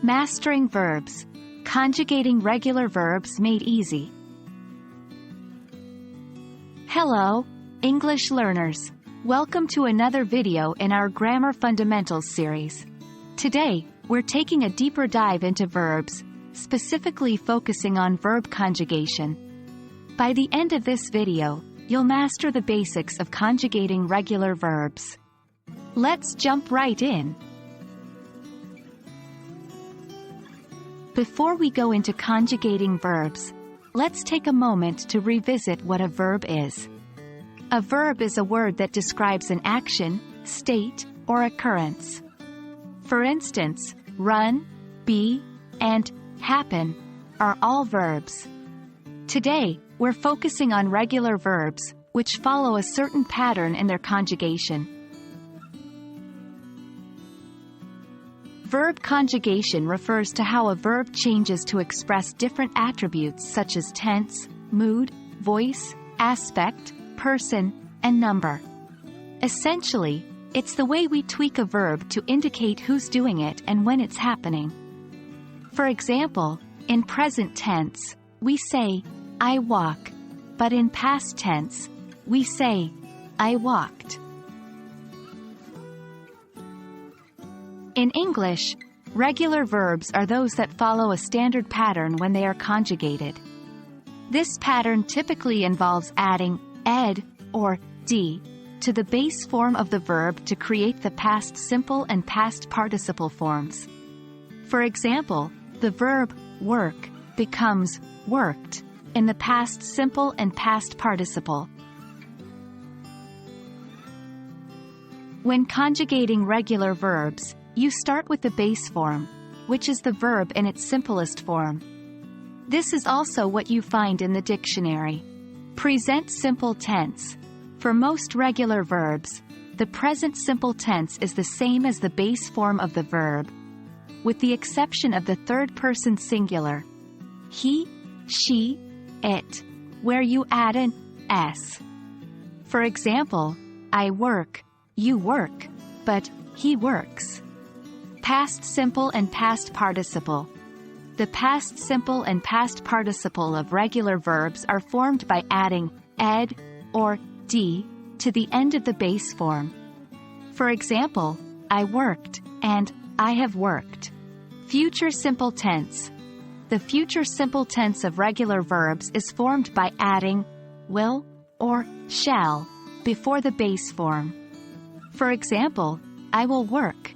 Mastering verbs. Conjugating regular verbs made easy. Hello, English learners. Welcome to another video in our Grammar Fundamentals series. Today, we're taking a deeper dive into verbs, specifically focusing on verb conjugation. By the end of this video, you'll master the basics of conjugating regular verbs. Let's jump right in. Before we go into conjugating verbs, let's take a moment to revisit what a verb is. A verb is a word that describes an action, state, or occurrence. For instance, run, be, and happen are all verbs. Today, we're focusing on regular verbs, which follow a certain pattern in their conjugation. Verb conjugation refers to how a verb changes to express different attributes such as tense, mood, voice, aspect, person, and number. Essentially, it's the way we tweak a verb to indicate who's doing it and when it's happening. For example, in present tense, we say, I walk, but in past tense, we say, I walked. In English, regular verbs are those that follow a standard pattern when they are conjugated. This pattern typically involves adding ed or d to the base form of the verb to create the past simple and past participle forms. For example, the verb work becomes worked in the past simple and past participle. When conjugating regular verbs, you start with the base form, which is the verb in its simplest form. This is also what you find in the dictionary. Present simple tense. For most regular verbs, the present simple tense is the same as the base form of the verb, with the exception of the third-person singular, he, she, it, where you add an s. For example, I work, you work, but he works. Past simple and past participle. The past simple and past participle of regular verbs are formed by adding ed or d to the end of the base form. For example, I worked and I have worked. Future simple tense. The future simple tense of regular verbs is formed by adding will or shall before the base form. For example, I will work.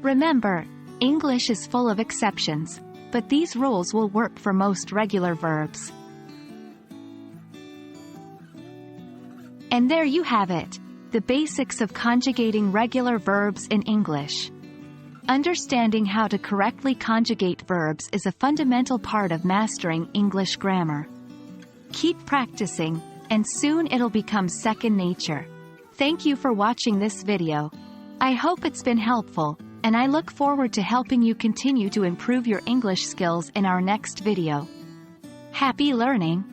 Remember, English is full of exceptions, but these rules will work for most regular verbs. And there you have it, the basics of conjugating regular verbs in English. Understanding how to correctly conjugate verbs is a fundamental part of mastering English grammar. Keep practicing, and soon it'll become second nature. Thank you for watching this video. I hope it's been helpful, and I look forward to helping you continue to improve your English skills in our next video. Happy learning!